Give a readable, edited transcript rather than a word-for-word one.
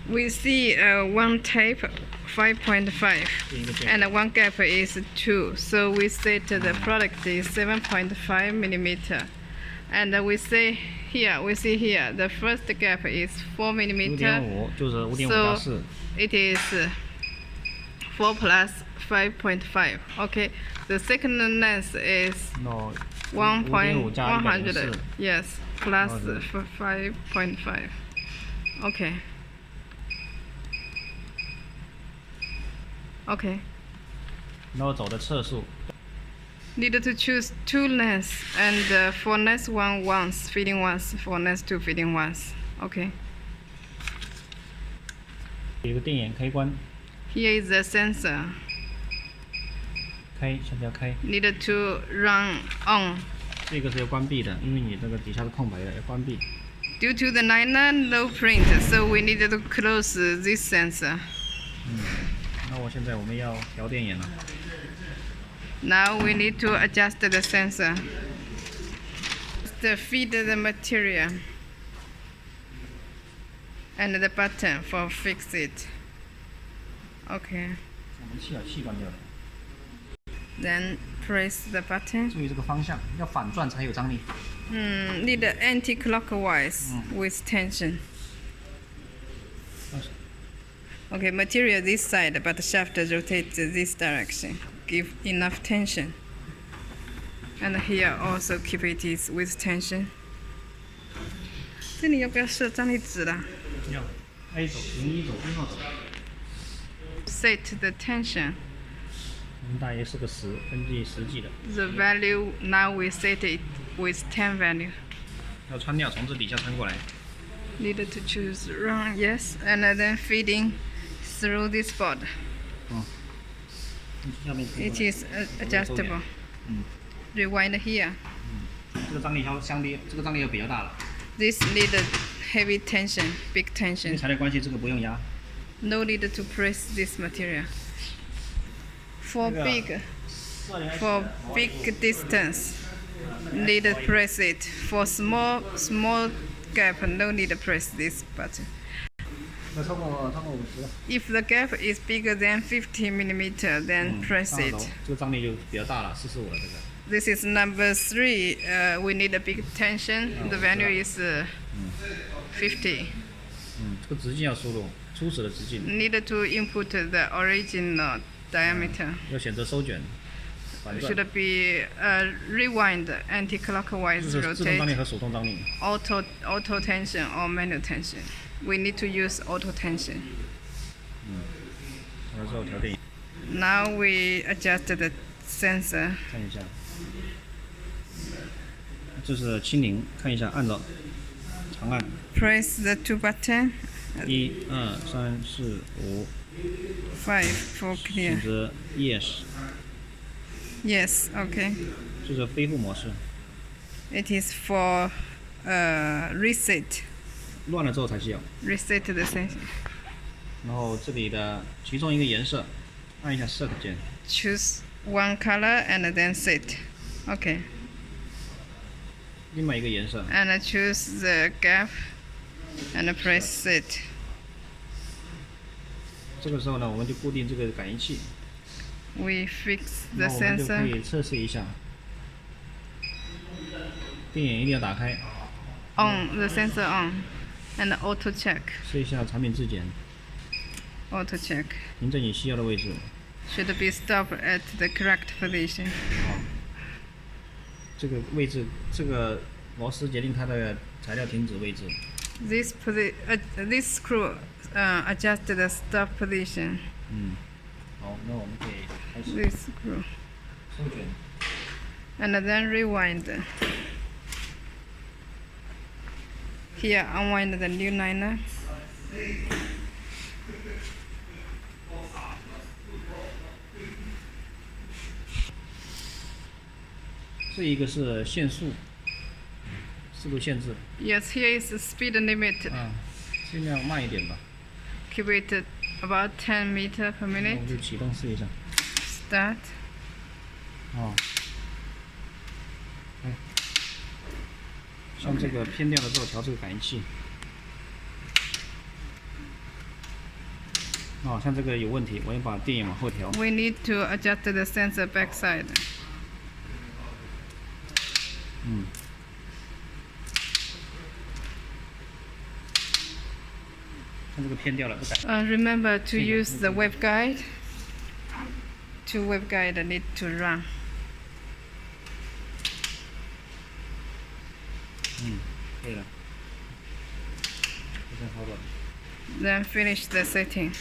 We see one tape 5.5 and one gap is 2. So we set the product is 7.5 millimeter. And we see here the first gap is 4 millimeter. So it is 4 plus 5.5. Okay. The second length is 100. Yes, plus 5.5. Okay. Okay. 然后走的测速。 Need to choose 2 lengths and for next one once feeding once, for next 2 feeding once. Okay. 有一个电源开关。 Here is the sensor. 开，下次要开。 Need to run on. 这个是要关闭的，因为你这个底下是空白的，要关闭。 Due to the liner no print, so we need to close this sensor. 那我们要调电源了。 Now we need to adjust the sensor. Just feed the material and the button for fix it. Okay. 我们气关掉了。 Then press the button. 注意这个方向，要反转才有张力。Need anti-clockwise with tension. Okay, material this side, but the shaft rotates this direction. Give enough tension. And here also keep it is with tension. 这里要不要设张力值了？要 A 走，01走，1号走。Set the tension. 我们大约是个10，根据实际的。 The value now we set it with 10 value. 要穿料从这底下穿过来。 Need to choose run, yes, and then feeding through this board. It is adjustable. Rewind here. 这个张力相比这个张力要比较大了。 This need heavy tension, big 因为 tension. 材料关系，这个不用压。 No need to press this material. For big distance, need to press it. For small gap, no need to press this button. 那超过50了。 If the gap is bigger than 50 millimeter, then press it. 这个张力就比较大了，45了这个。 This is number 3. We need a big tension. The value is 50. 这个直径要输入，初始的直径。 Need to input the original diameter. 要选择收卷，反转。 Should be rewind, anti-clockwise 这是自动张力 rotate, 和手动张力。 auto tension or manual tension. We need to use auto tension. 完了之后调电源。 Now we adjust the sensor. 看一下，这是清零，看一下，按着长按。 Press the 2 button. 1、2、3、4、5。 5 for 选 clear. 择 Yes。 Yes, okay. 这是恢复模式。 It is for reset. 乱了之后才需要。 Reset the sensor. 然后这里的其中一个颜色，按一下 Set 键。 Choose one color and then set. Okay. 另外一个颜色。 And choose the gap and press set. 这个时候呢，我们就固定这个感应器。 We fix the 然后我们就可 sensor. 以测试一下。电源一定要打开。 On the sensor on. And auto check. 试一下产品质检， Auto check. 停在你需要的位置。 Should be stopped at the correct position. 这个位置，这个螺丝决定它的材料停止位置。 This screw adjust the stop position. 好，那我们可以开始 This screw. 收卷。 And then rewind. Here, unwind the new liner. 这一个是限速，速度限制。 Yes, here is the speed limit. 尽量慢一点吧。 Keep it about 10 meter per 那我 minute. 们就启动试一下。 Start. 像这个偏掉了之后，调这个感应器。哦，像这个有问题，我要把电源往后调。We need to adjust the sensor backside. 嗯。看这个偏掉了，不改。Remember to use the waveguide. Two waveguide need to run. 嗯，可以了。非常好的。Then finish the setting.